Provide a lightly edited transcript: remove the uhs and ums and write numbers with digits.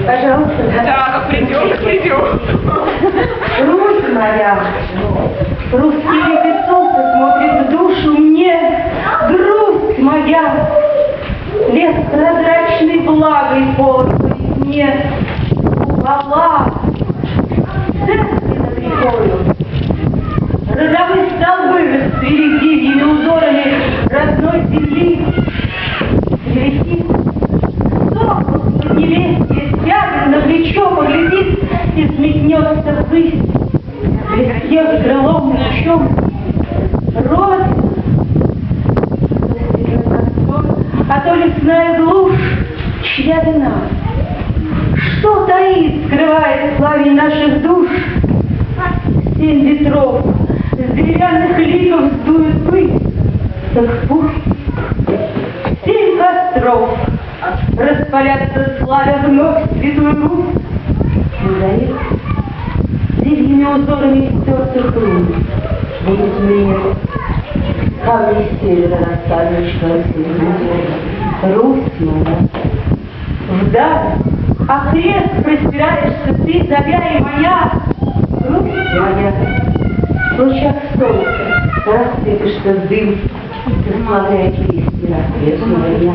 Пожалуйста. Да, придем. Русь моя, русский лепет солнце смотрит в душу мне, грусть моя, лес прозрачной влагой полон по весне, купола, церкви над рекою, родовые столбы расцвели дивными узорами родной земли, летит сокол под невестье, сядет на плечо, поглядит и сметнется ввысь, блестев крылом и плечом, рот, а то лесная глушь, чья вина? Что таит, скрывает в славе наших душ? 7 ветров с деревянных ликов сдует пыль, так пусть 7 костров распалятся, славя вновь святую Русь. Мозаик дивными узорами стертых рун будет мне камни севера расставившего Русь моя, вдаль, а крест простираешься ты, зовя и моя, Русь моя, в лучах солнца рассыпешься в дым, засмоляя листья рассветного дня.